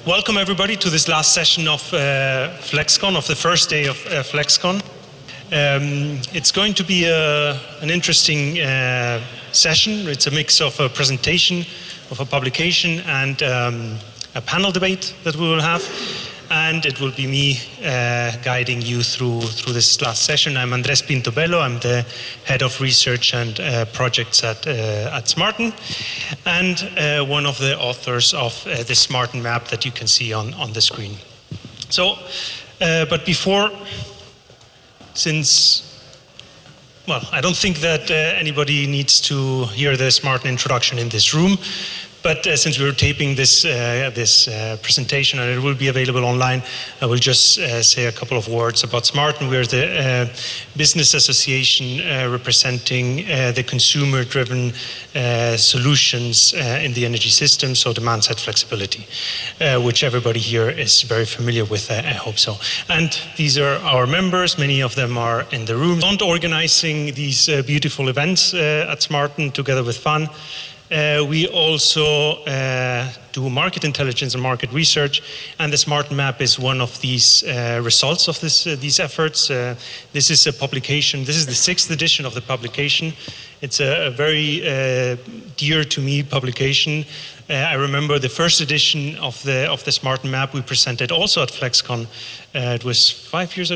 welcome everybody to this last session of FlexCon, of the first day of FlexCon. It's going to be an interesting session. It's a mix of a presentation, of a publication, and a panel debate that we will have. And it will be me guiding you through this last session. I'm Andrés Pinto-Bello. I'm the head of research and projects at smartEn, and one of the authors of the smartEn map that you can see on the screen. So, but before, well, I don't think that anybody needs to hear the smartEn introduction in this room. But since we're taping this presentation and it will be available online, I will just say a couple of words about smartEn. We're the business association representing the consumer-driven solutions in the energy system, so demand-side flexibility, which everybody here is very familiar with, I hope so. And these are our members. Many of them are in the room. Organizing these beautiful events at smartEn together with FAN. We also do market intelligence and market research, and the smartEn map is one of these results of these efforts. This is a publication. This is the 6th edition of the publication. It's a very dear to me publication. I remember the first edition of the smartEn map we presented also at FlexCon. It was 6 years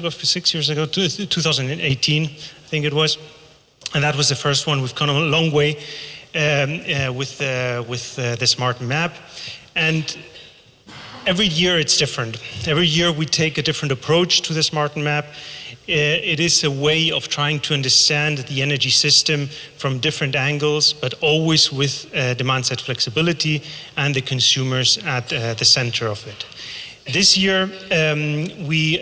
ago, 2018, I think it was, and that was the first one. We've come a long way. With the smartEn map, and every year it's different. Every year we take a different approach to the smartEn map. It is a way of trying to understand the energy system from different angles, but always with demand-side flexibility and the consumers at the center of it. This year we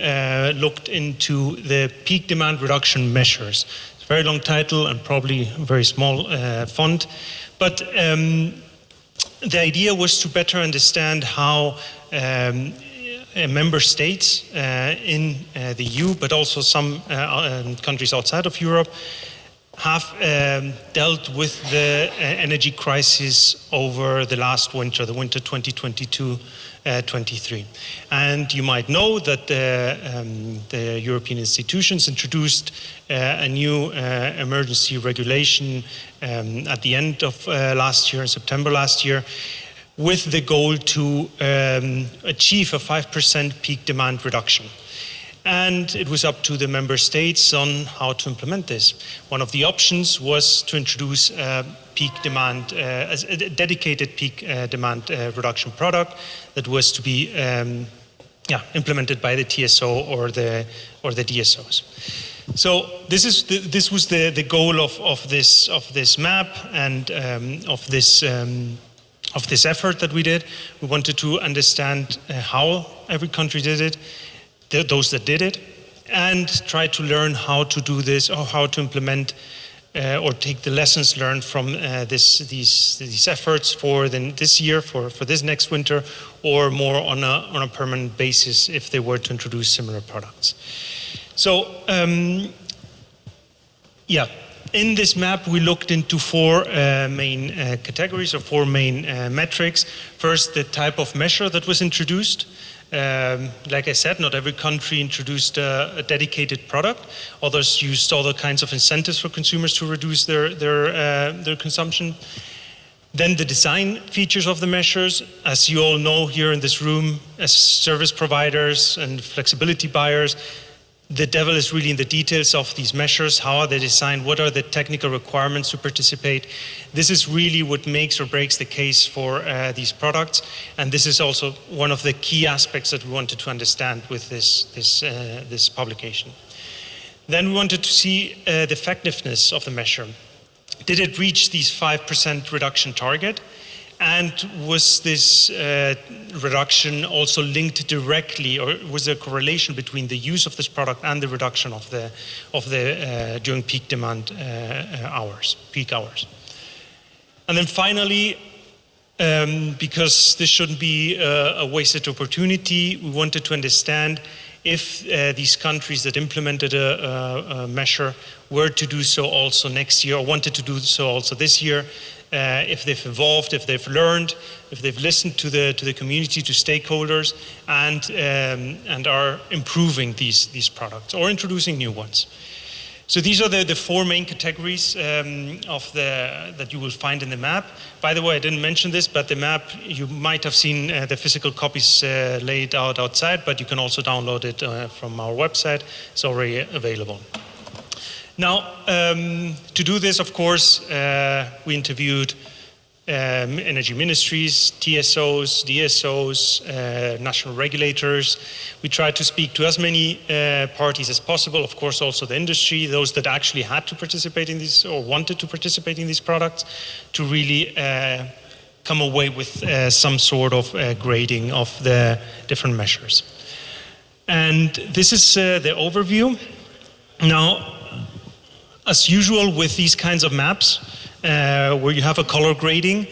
looked into the peak demand reduction measures. Very long title and probably a very small font, but the idea was to better understand how member states in the EU, but also some countries outside of Europe, have dealt with the energy crisis over the last winter, the winter 2022-23. And you might know that the European institutions introduced a new emergency regulation at the end of last year, in September last year, with the goal to achieve a 5% peak demand reduction. And it was up to the member states on how to implement this. One of the options was to introduce a peak demand, a dedicated peak demand reduction product that was to be implemented by the TSO or the DSOs. So this was the goal of this map and of this effort that we did. We wanted to understand how every country did it, those that did it, and try to learn how to do this or how to implement or take the lessons learned from these efforts for this year, for this next winter, or more on a permanent basis if they were to introduce similar products. So, in this map we looked into 4 main categories or 4 main metrics. First, the type of measure that was introduced. Like I said, not every country introduced a dedicated product. Others used other kinds of incentives for consumers to reduce their consumption. Then the design features of the measures. As you all know here in this room, as service providers and flexibility buyers, the devil is really in the details of these measures. How are they designed? What are the technical requirements to participate? This is really what makes or breaks the case for these products. And this is also one of the key aspects that we wanted to understand with this publication. Then we wanted to see the effectiveness of the measure. Did it reach these 5% reduction target? And was this reduction also linked directly, or was there a correlation between the use of this product and the reduction of the during peak demand peak hours? And then finally, because this shouldn't be a wasted opportunity, we wanted to understand if these countries that implemented a measure were to do so also next year, or wanted to do so also this year, if they've evolved, if they've learned, if they've listened to the community, to stakeholders, and are improving these products or introducing new ones. So these are the four main categories that you will find in the map. By the way, I didn't mention this, but the map, you might have seen the physical copies laid out outside, but you can also download it from our website. It's already available. Now, to do this, of course, we interviewed energy ministries, TSOs, DSOs, national regulators. We tried to speak to as many parties as possible, of course also the industry, those that actually had to participate in these or wanted to participate in these products, to really come away with some sort of grading of the different measures. And this is the overview. Now, as usual with these kinds of maps, where you have a color grading,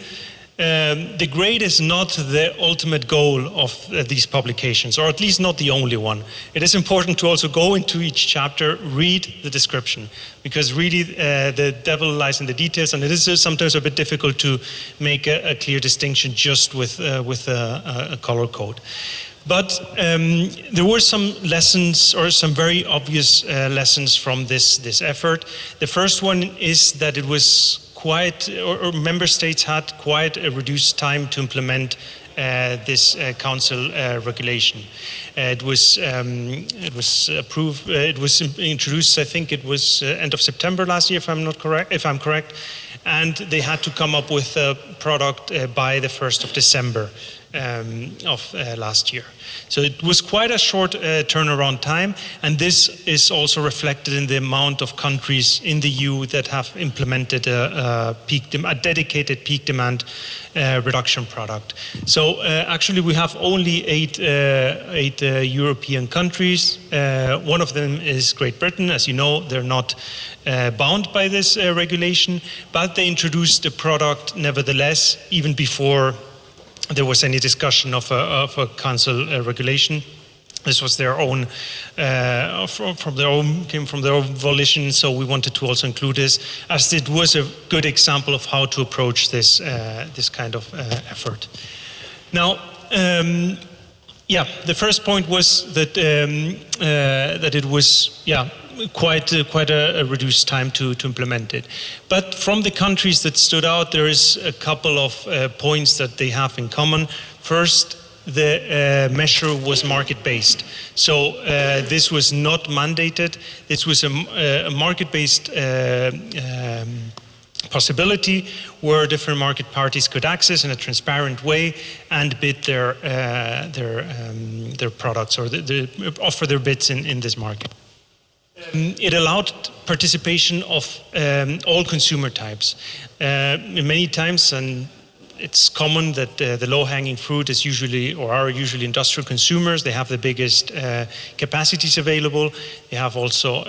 the grade is not the ultimate goal of these publications, or at least not the only one. It is important to also go into each chapter, read the description, because really the devil lies in the details, and it is sometimes a bit difficult to make a clear distinction just with a color code. But there were some lessons, or some very obvious lessons from this effort. The first one is that it was quite, or member states had quite a reduced time to implement this council regulation. It was approved. It was introduced. I think it was end of September last year, if I'm correct, and they had to come up with a product by the 1st of December. Of last year. So it was quite a short turnaround time, and this is also reflected in the amount of countries in the EU that have implemented a dedicated peak demand reduction product. So actually we have only eight European countries. One of them is Great Britain. As you know, they're not bound by this regulation, but they introduced the product nevertheless, even before there was any discussion of a council regulation. This was their own, came from their own volition, so we wanted to also include this, as it was a good example of how to approach this kind of effort. Now, the first point was that that it was, quite a reduced time to implement it. But from the countries that stood out, there is a couple of points that they have in common. First, the measure was market-based. So this was not mandated. This was a market-based possibility where different market parties could access in a transparent way and bid their products, or offer their bids in this market. It allowed participation of all consumer types. Many times, and it's common that the low-hanging fruit is usually, or are usually, industrial consumers. They have the biggest capacities available. They have also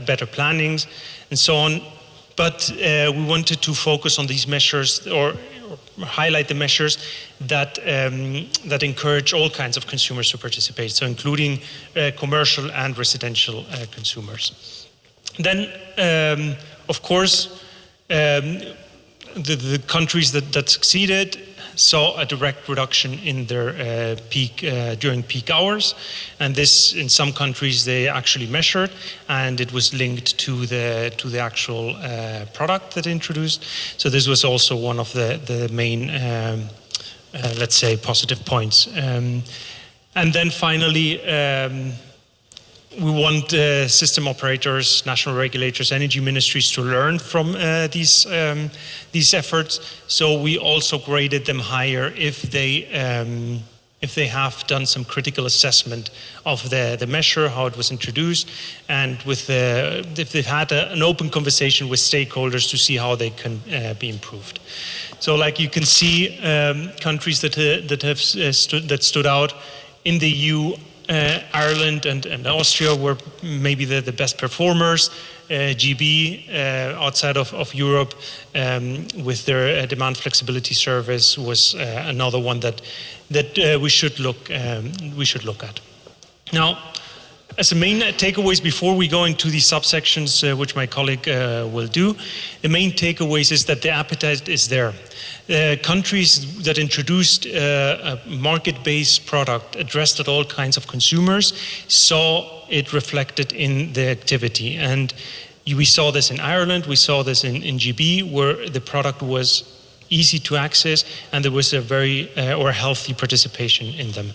better plannings and so on. But we wanted to focus on these measures, or highlight the measures that that encourage all kinds of consumers to participate, so including commercial and residential consumers. Then, of course, the countries that succeeded saw a direct reduction in their during peak hours, and this in some countries they actually measured, and it was linked to the actual product that they introduced. So this was also one of the main, let's say, positive points. And then finally, we want system operators, national regulators, energy ministries to learn from these efforts. So we also graded them higher if they have done some critical assessment of the measure, how it was introduced, and if they've had an open conversation with stakeholders to see how they can be improved. So, like you can see, countries that stood out in the EU. Ireland and Austria were maybe the best performers. GB, outside of Europe, with their demand flexibility service, was another one that we should look at. Now, As the main takeaways before we go into the subsections, which my colleague will do, the main takeaways is that the appetite is there. Countries that introduced a market-based product addressed at all kinds of consumers saw it reflected in the activity. And we saw this in Ireland, we saw this in GB, where the product was easy to access and there was a very or healthy participation in them.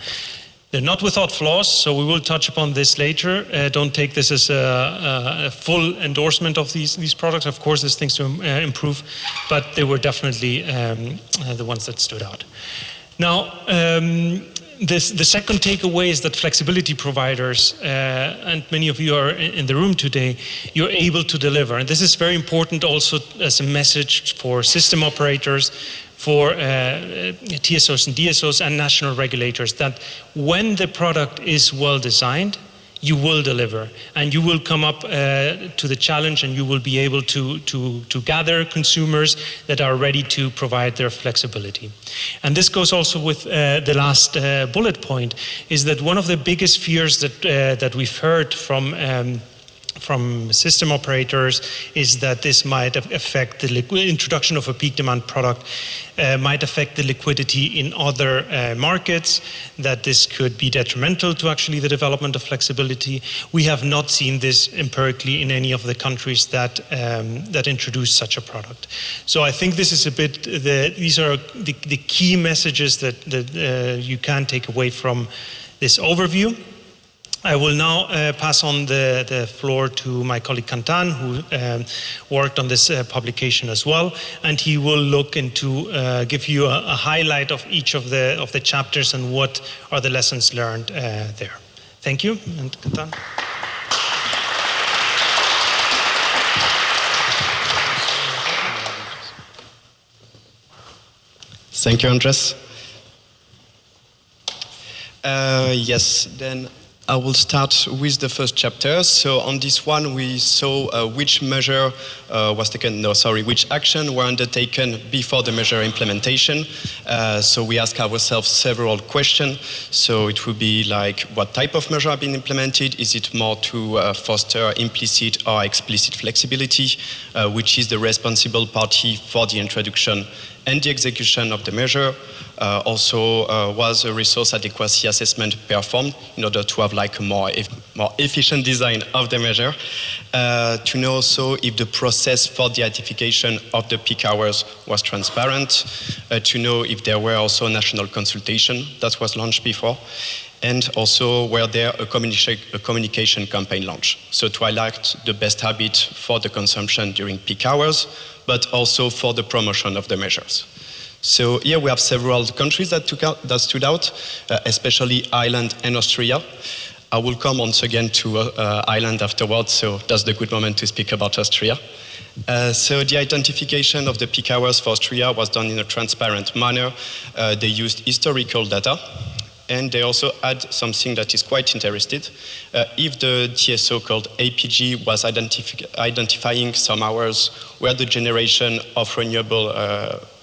They're not without flaws, so we will touch upon this later. Don't take this as a full endorsement of these products. Of course, there's things to improve, but they were definitely the ones that stood out. Now, the second takeaway is that flexibility providers, and many of you are in the room today, you're able to deliver. And this is very important also as a message for system operators, for TSOs and DSOs and national regulators, that when the product is well designed, you will deliver and you will come up to the challenge and you will be able to gather consumers that are ready to provide their flexibility. And this goes also with the last bullet point, is that one of the biggest fears that we've heard from system operators is that this might affect the introduction of a peak demand product, might affect the liquidity in other markets, that this could be detrimental to actually the development of flexibility. We have not seen this empirically in any of the countries that introduced such a product. So I think this is a bit, these are the key messages that you can take away from this overview. I will now pass on the floor to my colleague Kantan, who worked on this publication as well, and he will look into give you a highlight of each of the chapters and what are the lessons learned there. Thank you, and Kantan. Thank you, Andrés. Yes, then I will start with the first chapter. So on this one, we saw which measure which action were undertaken before the measure implementation. So we ask ourselves several questions. So it would be like, what type of measure have been implemented? Is it more to foster implicit or explicit flexibility? Which is the responsible party for the introduction and the execution of the measure? Was a resource adequacy assessment performed in order to have like a more efficient design of the measure? To know also if the process for the identification of the peak hours was transparent, to know if there were also national consultation that was launched before, and also were there a communication campaign launch. So to highlight the best habit for the consumption during peak hours, but also for the promotion of the measures. So here we have several countries that stood out, especially Ireland and Austria. I will come once again to Ireland afterwards, so that's the good moment to speak about Austria. So the identification of the peak hours for Austria was done in a transparent manner. They used historical data, and they also had something that is quite interesting. If the TSO called APG was identifying some hours where the generation of renewable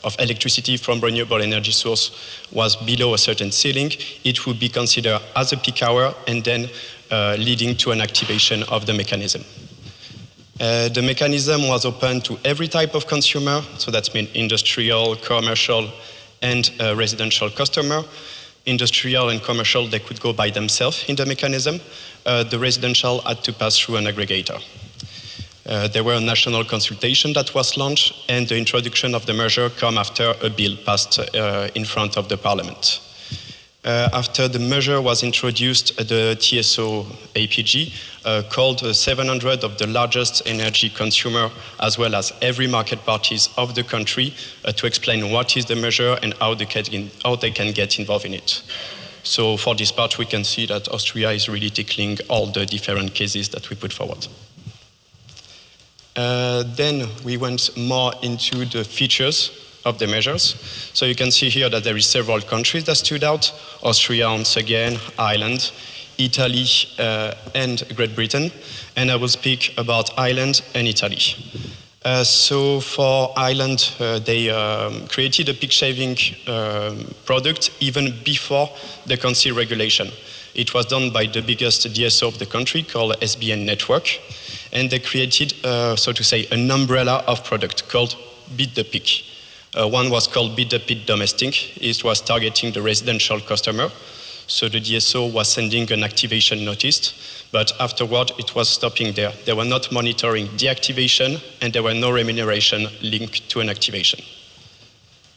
of electricity from renewable energy source was below a certain ceiling, it would be considered as a peak hour and then leading to an activation of the mechanism. The mechanism was open to every type of consumer, so that means industrial, commercial, and residential customer. Industrial and commercial, they could go by themselves in the mechanism. The residential had to pass through an aggregator. There were a national consultation that was launched, and the introduction of the measure came after a bill passed in front of the parliament. After the measure was introduced, the TSO APG called 700 of the largest energy consumer, as well as every market parties of the country, to explain what is the measure and how they can get involved in it. So for this part, we can see that Austria is really tackling all the different cases that we put forward. Then we went more into the features of the measures. So you can see here that there is several countries that stood out: Austria once again, Ireland, Italy, and Great Britain. And I will speak about Ireland and Italy. So for Ireland, they created a peak shaving product even before the council regulation. It was done by the biggest DSO of the country called SBN Network, and they created, so to say, an umbrella of product called Beat the Peak. One was called Beat the Peak Domestic. It was targeting the residential customer. So the DSO was sending an activation notice, but afterward it was stopping there. They were not monitoring the activation, and there were no remuneration linked to an activation.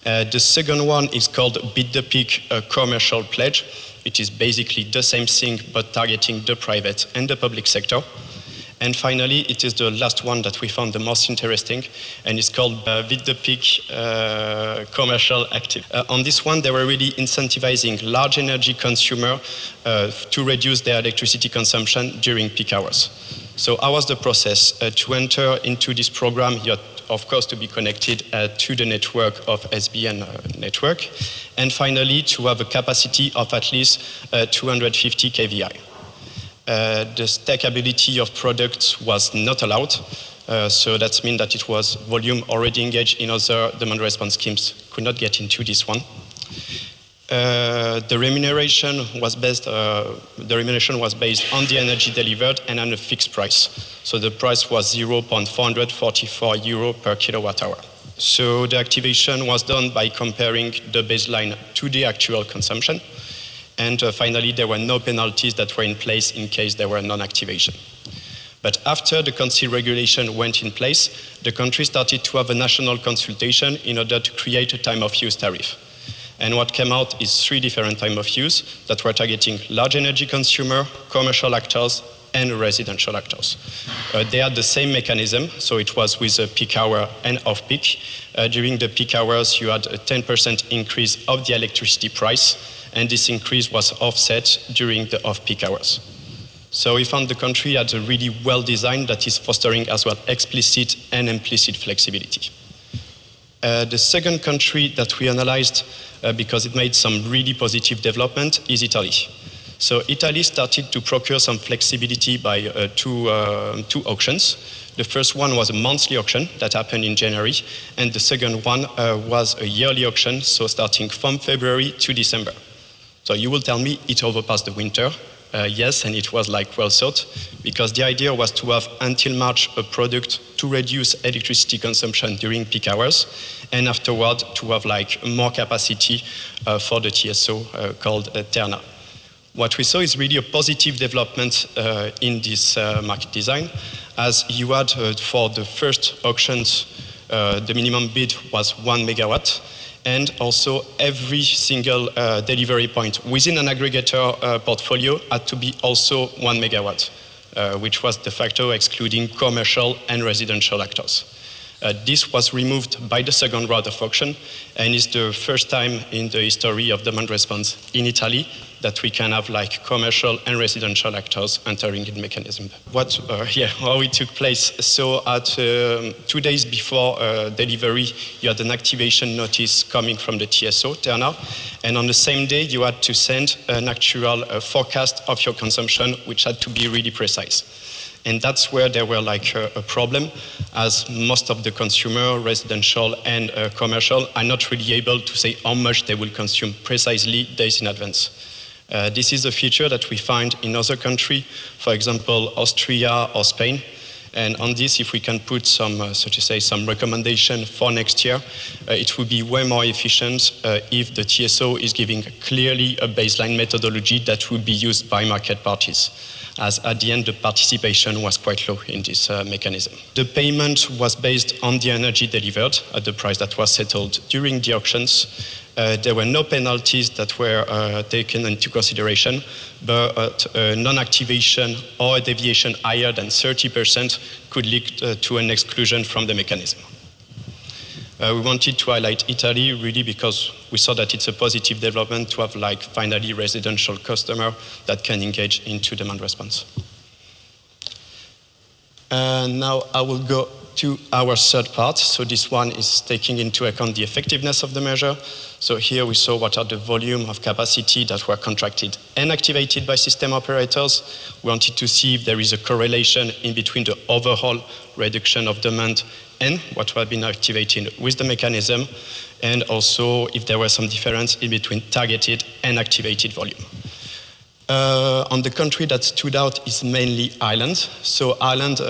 The second one is called Beat the Peak Commercial Pledge. It is basically the same thing, but targeting the private and the public sector. And finally, it is the last one that we found the most interesting, and it's called Beat the Peak Commercial Active. On this one, they were really incentivizing large energy consumers to reduce their electricity consumption during peak hours. So how was the process? To enter into this program, you had, of course, to be connected to the network of SBN network, and finally, to have a capacity of at least 250 kVI. The stackability of products was not allowed, so that means that it was volume already engaged in other demand response schemes could not get into this one. The remuneration was based on the energy delivered and on a fixed price. So the price was €0.444 per kilowatt hour. So the activation was done by comparing the baseline to the actual consumption. And finally, there were no penalties that were in place in case there were non-activation. But after the council regulation went in place, the country started to have a national consultation in order to create a time of use tariff. And what came out is 3 different time of use that were targeting large energy consumer, commercial actors, and residential actors. They had the same mechanism, so it was with a peak hour and off-peak. During the peak hours, you had a 10% increase of the electricity price, and this increase was offset during the off-peak hours. So we found the country had a really well designed that is fostering as well explicit and implicit flexibility. The second country that we analyzed, because it made some really positive development, is Italy. So Italy started to procure some flexibility by two auctions. The first one was a monthly auction that happened in January, and the second one was a yearly auction, so starting from February to December. So you will tell me it overpassed the winter. Yes, and it was like well thought, because the idea was to have until March a product to reduce electricity consumption during peak hours, and afterward to have like more capacity for the TSO called Terna. What we saw is really a positive development in this market design, as you had for the first auctions, the minimum bid was 1 megawatt, and also every single delivery point within an aggregator portfolio had to be also 1 megawatt, which was de facto excluding commercial and residential actors. This was removed by the second round of auction, and is the first time in the history of demand response in Italy that we can have like commercial and residential actors entering the mechanism. How it took place. So at 2 days before delivery, you had an activation notice coming from the TSO, Terna, and on the same day you had to send an actual forecast of your consumption, which had to be really precise. And that's where there were like a problem, as most of the consumer, residential and commercial, are not really able to say how much they will consume precisely days in advance. This is a feature that we find in other countries, for example, Austria or Spain. And on this, if we can put some, so to say, some recommendation for next year, it would be way more efficient if the TSO is giving clearly a baseline methodology that would be used by market parties, as at the end the participation was quite low in this mechanism. The payment was based on the energy delivered at the price that was settled during the auctions. There were no penalties that were taken into consideration, but non-activation or a deviation higher than 30% could lead to an exclusion from the mechanism. We wanted to highlight Italy really because we saw that it's a positive development to have like finally residential customer that can engage into demand response. Now I will go to our third part. So this one is taking into account the effectiveness of the measure. So here we saw what are the volume of capacity that were contracted and activated by system operators. We wanted to see if there is a correlation in between the overall reduction of demand N, what had been activated with the mechanism, and also if there was some difference in between targeted and activated volume. On the country that stood out is mainly Ireland. So Ireland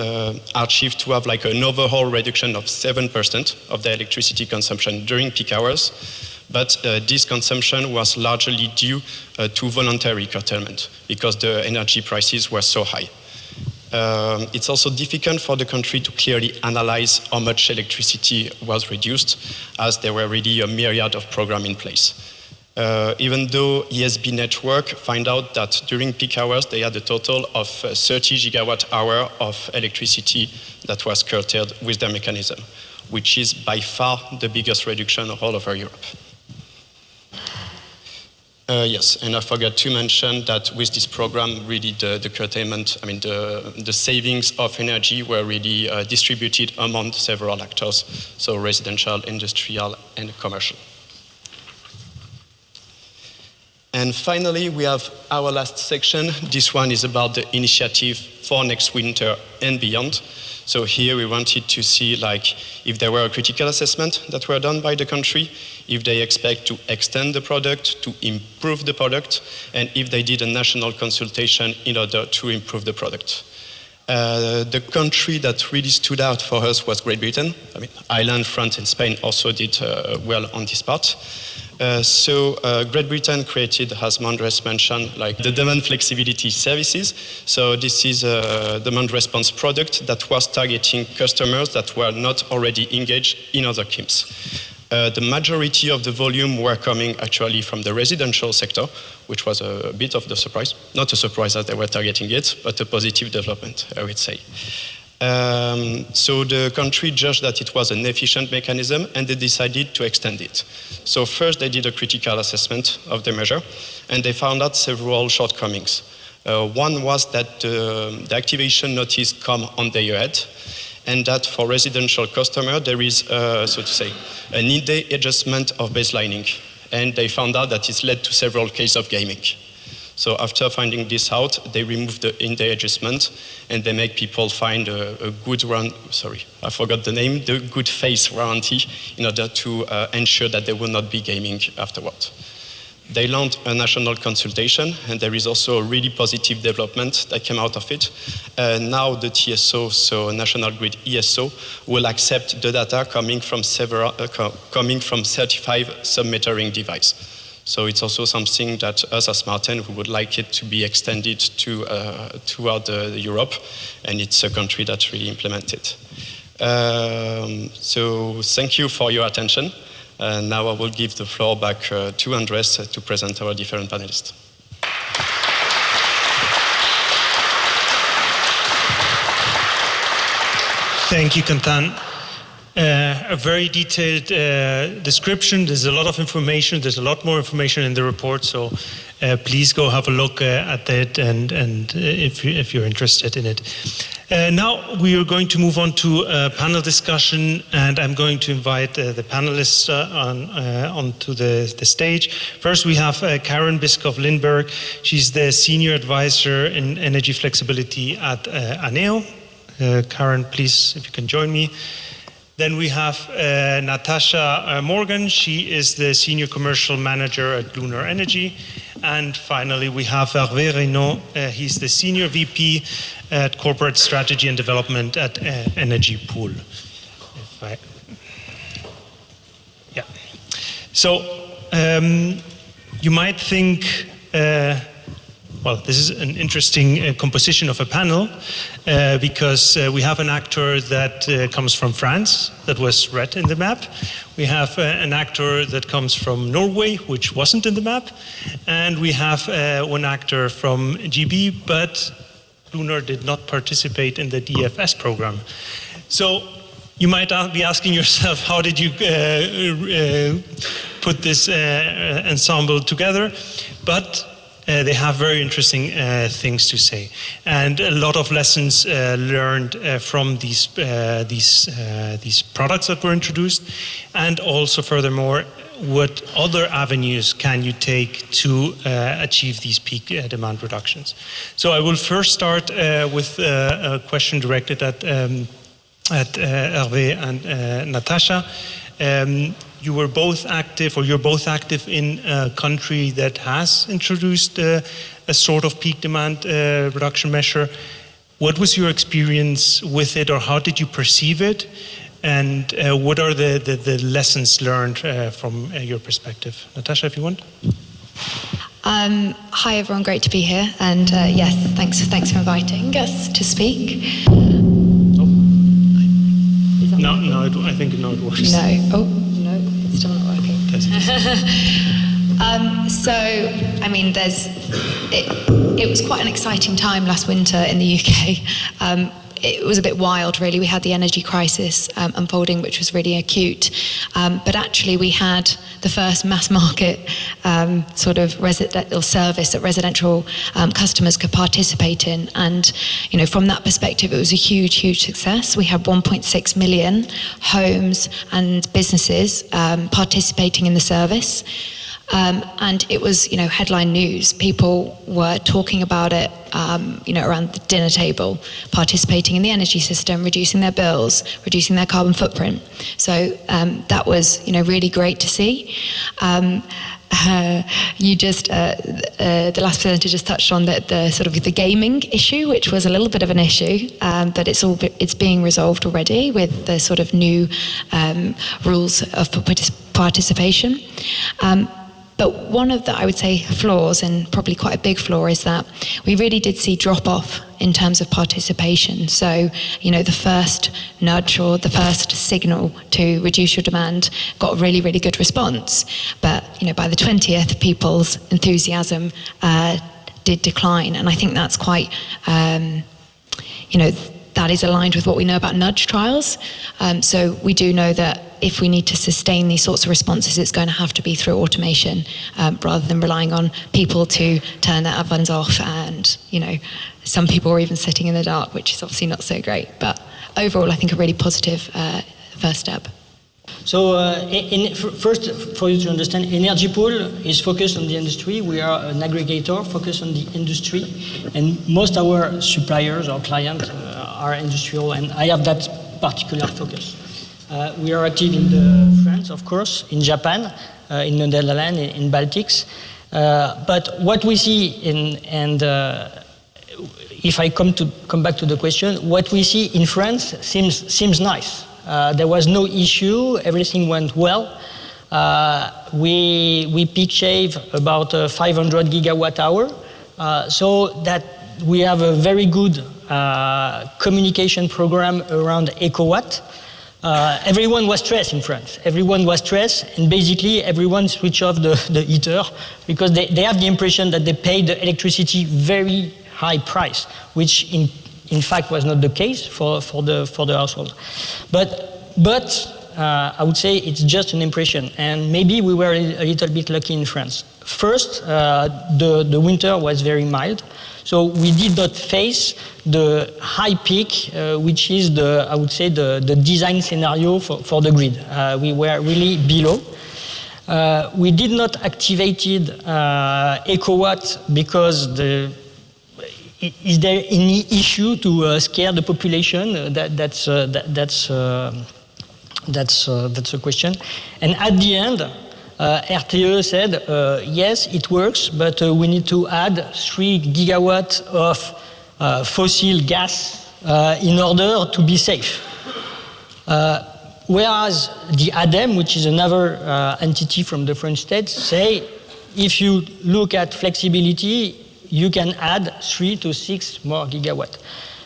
achieved to have like an overall reduction of 7% of their electricity consumption during peak hours, but this consumption was largely due to voluntary curtailment because the energy prices were so high. It's also difficult for the country to clearly analyze how much electricity was reduced, as there were really a myriad of programs in place. Even though ESB network find out that during peak hours they had a total of 30 gigawatt hour of electricity that was curtailed with their mechanism, which is by far the biggest reduction all over Europe. Yes, and I forgot to mention that with this program, really the curtailment, I mean the savings of energy were really distributed among several actors, so residential, industrial, and commercial. And finally, we have our last section. This one is about the initiative for next winter and beyond. So here we wanted to see like if there were a critical assessment that were done by the country, if they expect to extend the product, to improve the product, and if they did a national consultation in order to improve the product. The country that really stood out for us was Great Britain. I mean, Ireland, France, and Spain also did well on this part. So Great Britain created, as Andrés mentioned, like the demand flexibility services. So this is a demand response product that was targeting customers that were not already engaged in other schemes. The majority of the volume were coming actually from the residential sector, which was a bit of the surprise. Not a surprise that they were targeting it, but a positive development, I would say. So the country judged that it was an efficient mechanism and they decided to extend it. So first they did a critical assessment of the measure and they found out several shortcomings. One was that the activation notice come on the ahead, and that for residential customer there is, so to say, an in-day adjustment of baselining. And they found out that it's led to several cases of gaming. So after finding this out, they remove the in-day adjustment and they make people find a good the good face warranty in order to ensure that they will not be gaming afterward. They launched a national consultation and there is also a really positive development that came out of it. Now the TSO, so National Grid ESO, will accept the data coming from 35 sub-metering devices. So it's also something that us as smartEn, we would like it to be extended to throughout Europe, and it's a country that really implemented. So thank you for your attention. Now I will give the floor back to Andrés to present our different panelists. Thank you, Kantan. A very detailed description. There's a lot of information. There's a lot more information in the report. So please go have a look at that, and if you're interested in it. Now we are going to move on to a panel discussion, and I'm going to invite the panelists onto the stage. First, we have Karen Byskov Lindberg. She's the senior advisor in energy flexibility at Aneo. Karen, please, if you can join me. Then we have Natasha Morgan. She is the Senior Commercial Manager at Lunar Energy. And finally, we have Hervé Reynaud. He's the Senior VP at Corporate Strategy and Development at Energy Pool. So you might think, well, this is an interesting composition of a panel because we have an actor that comes from France, that was red in the map. We have an actor that comes from Norway, which wasn't in the map. And we have one actor from GB, but Lunar did not participate in the DFS program. So you might be asking yourself, how did you put this ensemble together? But they have very interesting things to say, and a lot of lessons learned from these products that were introduced, and also furthermore, what other avenues can you take to achieve these peak demand reductions? So I will first start with a question directed at Hervé and Natasha. You were both active, or you're both active in a country that has introduced a sort of peak demand reduction measure. What was your experience with it, or how did you perceive it? And what are the lessons learned from your perspective? Natasha, if you want. Hi everyone, great to be here, and yes, thanks for inviting us to speak. No, I think it works. No, no, it's still not working. So, I mean, it was quite an exciting time last winter in the UK. It was a bit wild, really. We had the energy crisis unfolding, which was really acute. But actually, we had the first mass market sort of residential service that residential customers could participate in. And, you know, from that perspective, it was a huge, huge success. We had 1.6 million homes and businesses participating in the service. And it was, you know, headline news. People were talking about it, you know, around the dinner table, participating in the energy system, reducing their bills, reducing their carbon footprint. So that was, you know, really great to see. You just, the last presenter just touched on the sort of the gaming issue, which was a little bit of an issue, but it's being resolved already with the sort of new rules of participation. But one of the, I would say, flaws, and probably quite a big flaw, is that we really did see drop-off in terms of participation. So, you know, the first nudge or the first signal to reduce your demand got a really, really good response. But, you know, by the 20th, people's enthusiasm did decline. And I think that's quite, you know, that is aligned with what we know about nudge trials. So we do know that if we need to sustain these sorts of responses, it's going to have to be through automation rather than relying on people to turn their ovens off. And, you know, some people were even sitting in the dark, which is obviously not so great. But overall, I think a really positive first step. So first, for you to understand, Energy Pool is focused on the industry. We are an aggregator focused on the industry, and most of our suppliers or clients are industrial, and I have that particular focus. We are active in France, of course, in Japan, in the Netherlands, in Baltics. But what we see if I come back to the question, what we see in France seems nice. There was no issue, everything went well. We peak shave about 500 gigawatt hour, so that we have a very good communication program around EcoWatt. Everyone was stressed in France. Everyone was stressed, and basically everyone switched off the heater because they have the impression that they pay the electricity very high price, which in fact was not the case for the household. But I would say it's just an impression, and maybe we were a little bit lucky in France. First, the winter was very mild, so we did not face the high peak, which is I would say the design scenario for the grid. We were really below. We did not activate EcoWatt because is there any issue to scare the population? That's a question. And at the end, RTE said, yes, it works, but we need to add 3 gigawatts of fossil gas in order to be safe. Whereas the ADEME, which is another entity from the French state, say, if you look at flexibility, you can add 3 to 6 more gigawatts.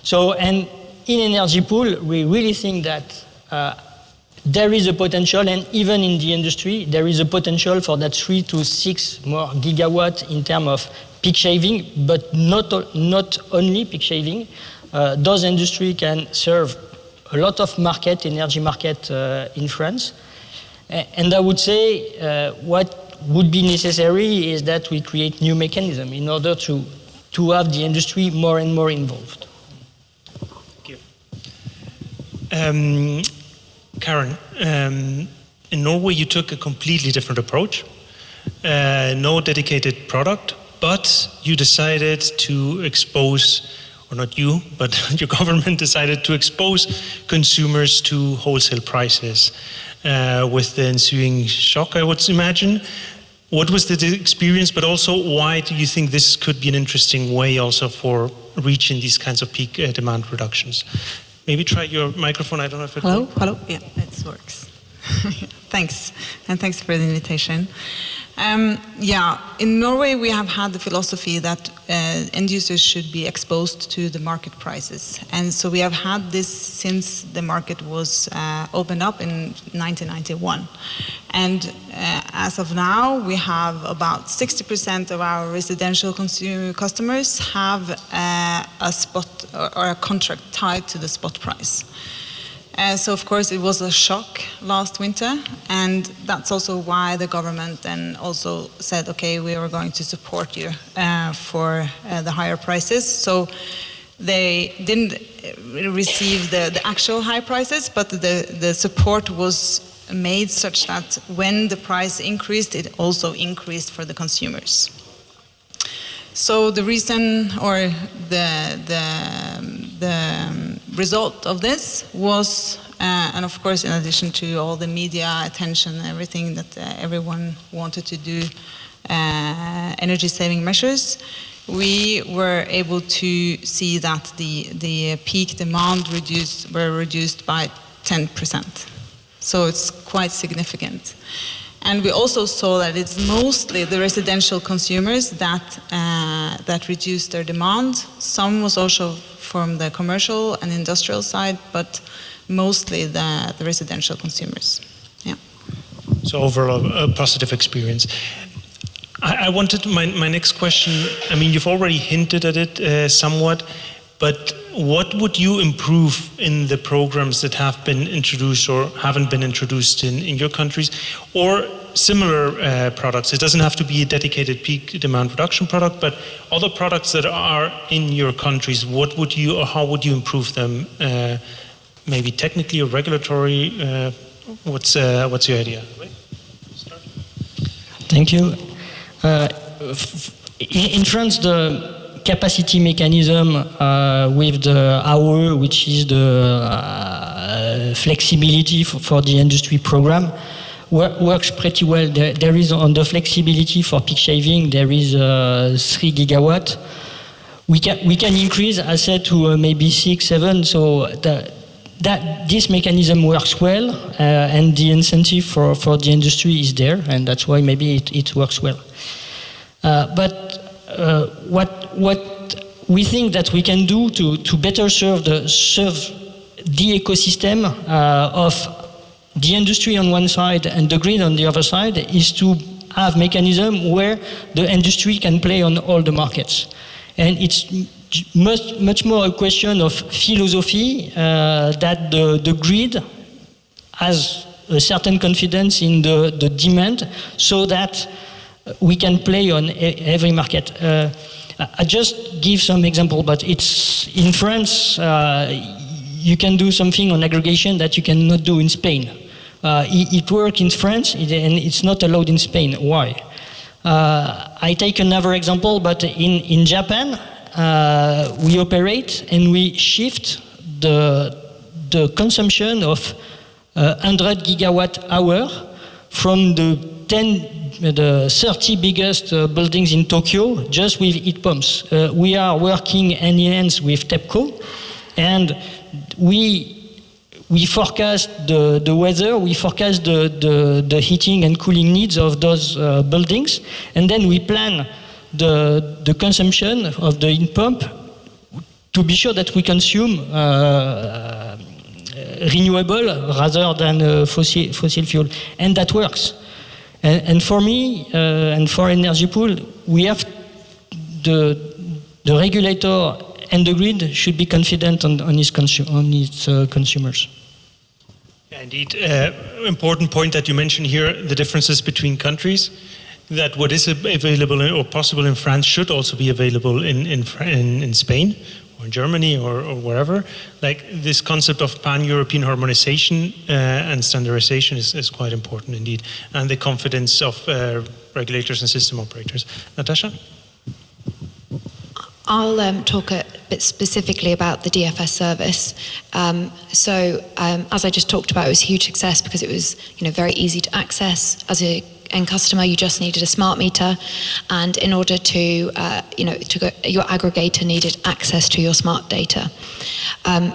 So, and in Energy Pool, we really think that there is a potential, and even in the industry, there is a potential for that 3 to 6 more gigawatts in terms of peak shaving, but not only peak shaving. Those industries can serve a lot of energy market in France. And I would say what would be necessary is that we create new mechanisms in order to have the industry more and more involved. Thank you. Karen, in Norway you took a completely different approach. No dedicated product, but you decided to expose or not you, but your government decided to expose consumers to wholesale prices with the ensuing shock, I would imagine. What was the experience, but also why do you think this could be an interesting way also for reaching these kinds of peak demand reductions? Maybe try your microphone, I don't know if it works. Hello? Yeah, it works. Thanks, and thanks for the invitation. In Norway we have had the philosophy that end users should be exposed to the market prices. And so we have had this since the market was opened up in 1991. And as of now, we have about 60% of our residential customers have a spot or a contract tied to the spot price. So of course it was a shock last winter, and that's also why the government then also said, okay, we are going to support you for the higher prices. So they didn't receive the actual high prices, but the support was made such that when the price increased, it also increased for the consumers. So the reason or the result of this was, and of course in addition to all the media attention and everything that everyone wanted to do, energy saving measures, we were able to see that the peak demand were reduced by 10%. So it's quite significant. And we also saw that it's mostly the residential consumers that reduced their demand. Some was also from the commercial and industrial side, but mostly the residential consumers. Yeah. So overall, a positive experience. I wanted my next question. I mean, you've already hinted at it somewhat, but what would you improve in the programs that have been introduced or haven't been introduced in your countries, or similar products? It doesn't have to be a dedicated peak demand reduction product, but other products that are in your countries, what would you, or how would you improve them? Maybe technically or regulatory? What's your idea? Thank you. In France, the capacity mechanism with the hour, which is the flexibility for the industry program, works pretty well. There is on the flexibility for peak shaving, there is 3 gigawatt. We can increase, I said, to maybe 6, 7. So this mechanism works well, and the incentive for the industry is there, and that's why maybe it works well. But what we think that we can do to better serve the ecosystem of the industry on one side and the grid on the other side is to have mechanism where the industry can play on all the markets. And it's much more a question of philosophy that the grid has a certain confidence in the demand so that we can play on every market. I just give some example, but it's in France, you can do something on aggregation that you cannot do in Spain. It works in France, and it's not allowed in Spain. Why? I take another example, but in Japan, we operate and we shift the consumption of 100 gigawatt hour from the 30 biggest buildings in Tokyo just with heat pumps. We are working hand in hand with TEPCO, and we forecast the weather, we forecast the heating and cooling needs of those buildings, and then we plan the consumption of the heat pump to be sure that we consume renewable rather than fossil fuel, and that works. And for me and for Energy Pool, we have the regulator and the grid should be confident on its consumers. Yeah, indeed, important point that you mentioned here, the differences between countries. That what is available or possible in France should also be available in Spain or in Germany or wherever. Like this concept of pan-European harmonization and standardization is quite important indeed, and the confidence of regulators and system operators. Natasha? I'll talk a bit specifically about the DFS service. As I just talked about, it was a huge success because it was, very easy to access. As a end customer, you just needed a smart meter, and in order to, your aggregator needed access to your smart data.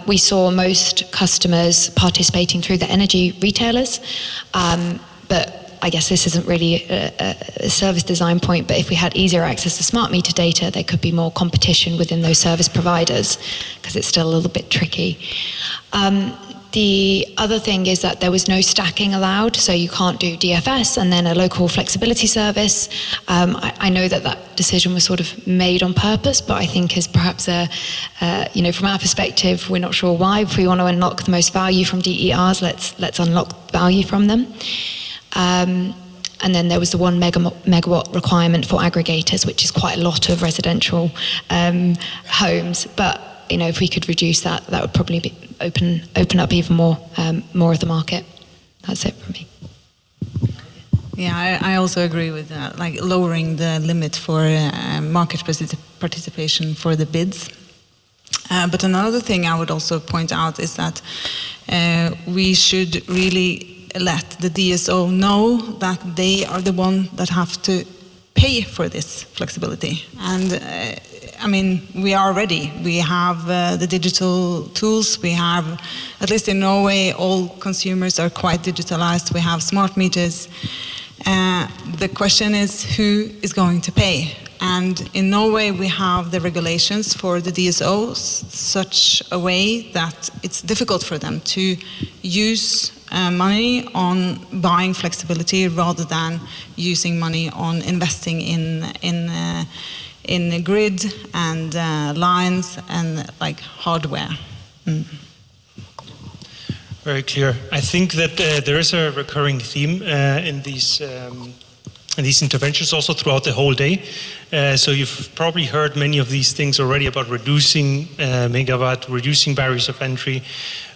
We saw most customers participating through the energy retailers, but I guess this isn't really a service design point, but if we had easier access to smart meter data, there could be more competition within those service providers, because it's still a little bit tricky. The other thing is that there was no stacking allowed, so you can't do DFS and then a local flexibility service. I know that decision was sort of made on purpose, but I think is perhaps from our perspective, we're not sure why. If we want to unlock the most value from DERs, let's unlock value from them. And then there was the 1 megawatt requirement for aggregators, which is quite a lot of residential homes. But if we could reduce that, that would probably open up even more of the market. That's it from me. Yeah, I also agree with that, like lowering the limit for market participation for the bids. But another thing I would also point out is that we should really let the DSO know that they are the one that have to pay for this flexibility. And we are ready. We have the digital tools. We have, at least in Norway, all consumers are quite digitalized. We have smart meters. The question is, who is going to pay? And in Norway, we have the regulations for the DSOs such a way that it's difficult for them to use money on buying flexibility rather than using money on investing in the grid and lines and like hardware. Very clear. I think that there is a recurring theme in these interventions also throughout the whole day. So you've probably heard many of these things already about reducing megawatt, reducing barriers of entry.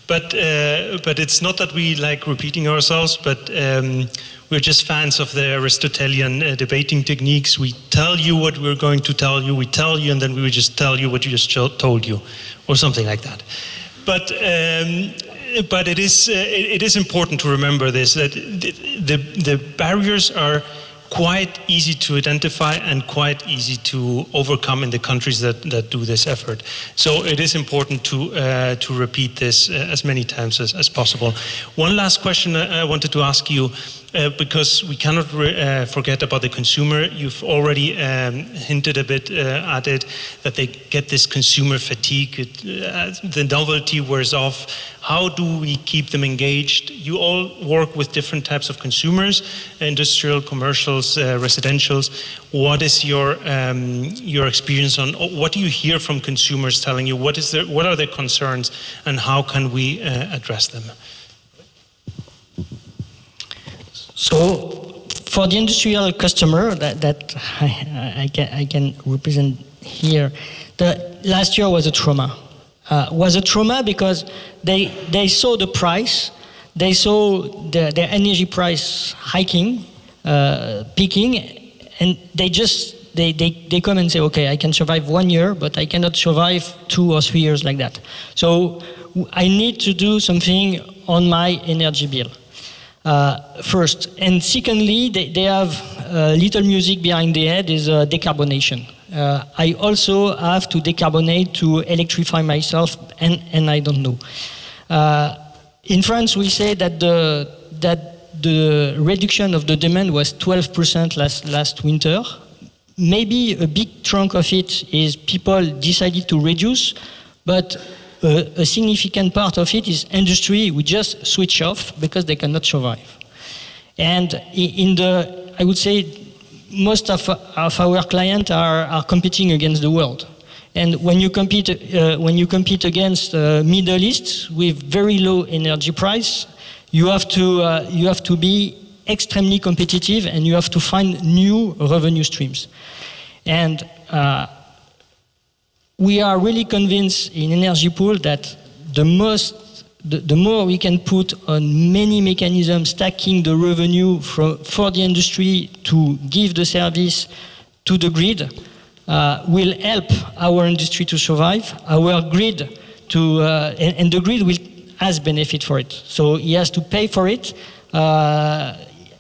But it's not that we like repeating ourselves, but we're just fans of the Aristotelian debating techniques. We tell you what we're going to tell you, we tell you, and then we will just tell you what you just told you, or something like that. But it is important to remember this, that the barriers are quite easy to identify and quite easy to overcome in the countries that do this effort. So it is important to repeat this as many times as possible. One last question I wanted to ask you, because we cannot forget about the consumer. You've already hinted a bit at it, that they get this consumer fatigue, the novelty wears off. How do we keep them engaged? You all work with different types of consumers, industrial, commercials, residentials. What is your experience on, what do you hear from consumers telling you? What are their concerns, and how can we address them? So, for the industrial customer that I can represent here, the last year was a trauma. Was a trauma because they saw the price, they saw their energy price hiking, peaking, and they come and say, okay, I can survive 1 year, but I cannot survive 2 or 3 years like that. So I need to do something on my energy bill. First, and secondly, they have little music behind the head is decarbonation. I also have to decarbonate to electrify myself, and I don't know. In France, we say that the reduction of the demand was 12% last winter. Maybe a big chunk of it is people decided to reduce, but a significant part of it is industry. We just switch off because they cannot survive. And I would say, most of our clients are competing against the world. And when you compete against Middle East with very low energy price, you have to be extremely competitive, and you have to find new revenue streams. And we are really convinced in Energy Pool that the more we can put on many mechanisms stacking the revenue for the industry to give the service to the grid, will help our industry to survive, our grid to, and the grid has benefit for it. So he has to pay for it.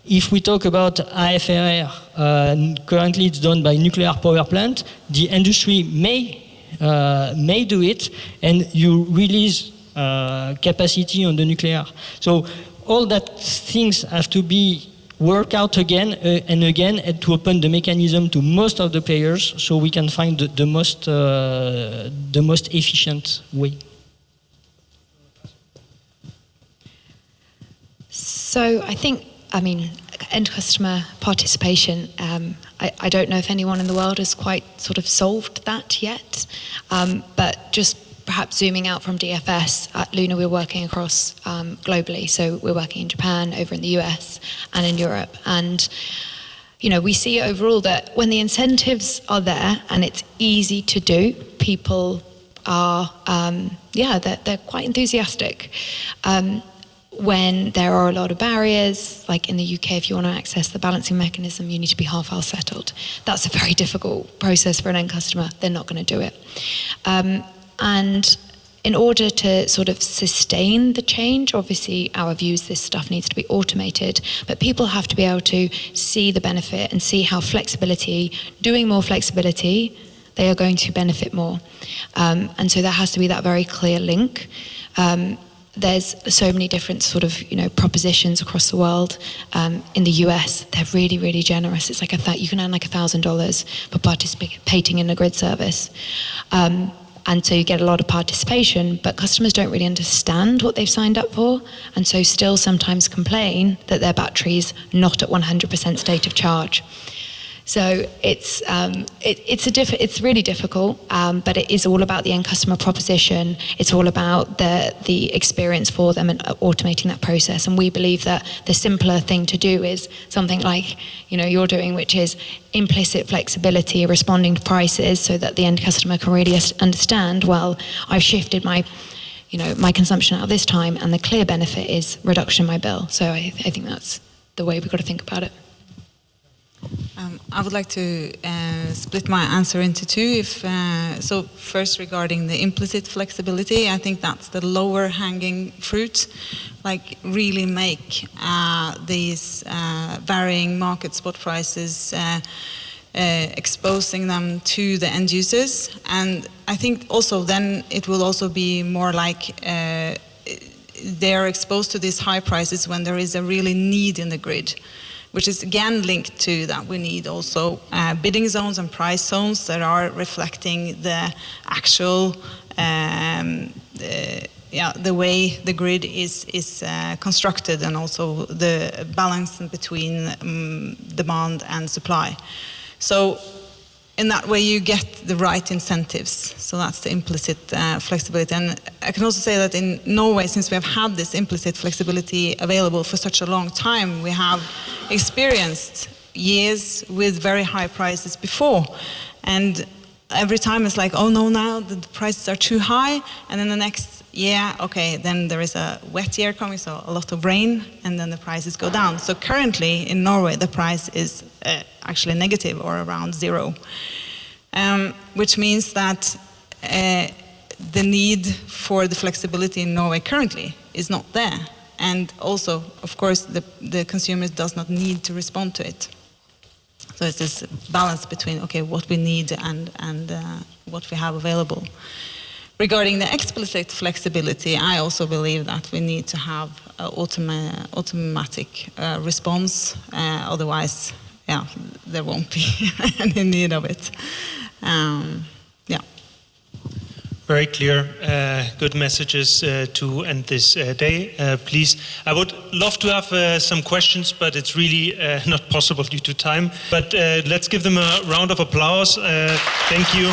If we talk about AFRR, currently it's done by nuclear power plant. The industry may do it, and you release capacity on the nuclear. So all that things have to be worked out again and again, and to open the mechanism to most of the players, so we can find the most efficient way. So I think, end customer participation, I don't know if anyone in the world has quite sort of solved that yet, but just perhaps zooming out from DFS, at Lunar we're working across globally, so we're working in Japan, over in the US, and in Europe, and we see overall that when the incentives are there and it's easy to do, people are, they're quite enthusiastic. When there are a lot of barriers, like in the UK, if you want to access the balancing mechanism, you need to be half-hour settled. That's a very difficult process for an end customer. They're not going to do it. And in order to sort of sustain the change, obviously our view is this stuff needs to be automated, but people have to be able to see the benefit and see how doing more flexibility, they are going to benefit more. And so there has to be that very clear link. There's so many different sort of propositions across the world. In the US, they're really, really generous. It's like you can earn like $1,000 for participating in a grid service. And so you get a lot of participation, but customers don't really understand what they've signed up for, and so still sometimes complain that their battery's not at 100% state of charge. So it's really difficult, but it is all about the end customer proposition. It's all about the experience for them and automating that process. And we believe that the simpler thing to do is something like you're doing, which is implicit flexibility, responding to prices, so that the end customer can really understand. Well, I've shifted my consumption out of this time, and the clear benefit is reduction in my bill. So I think that's the way we've got to think about it. I would like to split my answer into two. So first, regarding the implicit flexibility, I think that's the lower hanging fruit. Like really make these varying market spot prices, exposing them to the end users. And I think also then it will also be more like they are exposed to these high prices when there is a really need in the grid, which is again linked to that we need also bidding zones and price zones that are reflecting the actual the way the grid is constructed, and also the balance between demand and supply. So in that way you get the right incentives. So that's the implicit flexibility. And I can also say that in Norway, since we have had this implicit flexibility available for such a long time, we have experienced years with very high prices before. And every time it's like, oh no, now the prices are too high. And then the next year, okay, then there is a wet year coming, so a lot of rain, and then the prices go down. So currently in Norway, the price is actually negative or around zero, which means that the need for the flexibility in Norway currently is not there. And also, of course, the consumer does not need to respond to it. So it's this balance between, okay, what we need and what we have available. Regarding the explicit flexibility, I also believe that we need to have automatic response. Otherwise, there won't be any need of it. Very clear, good messages to end this day. Please, I would love to have some questions, but it's really not possible due to time. But let's give them a round of applause. Thank you.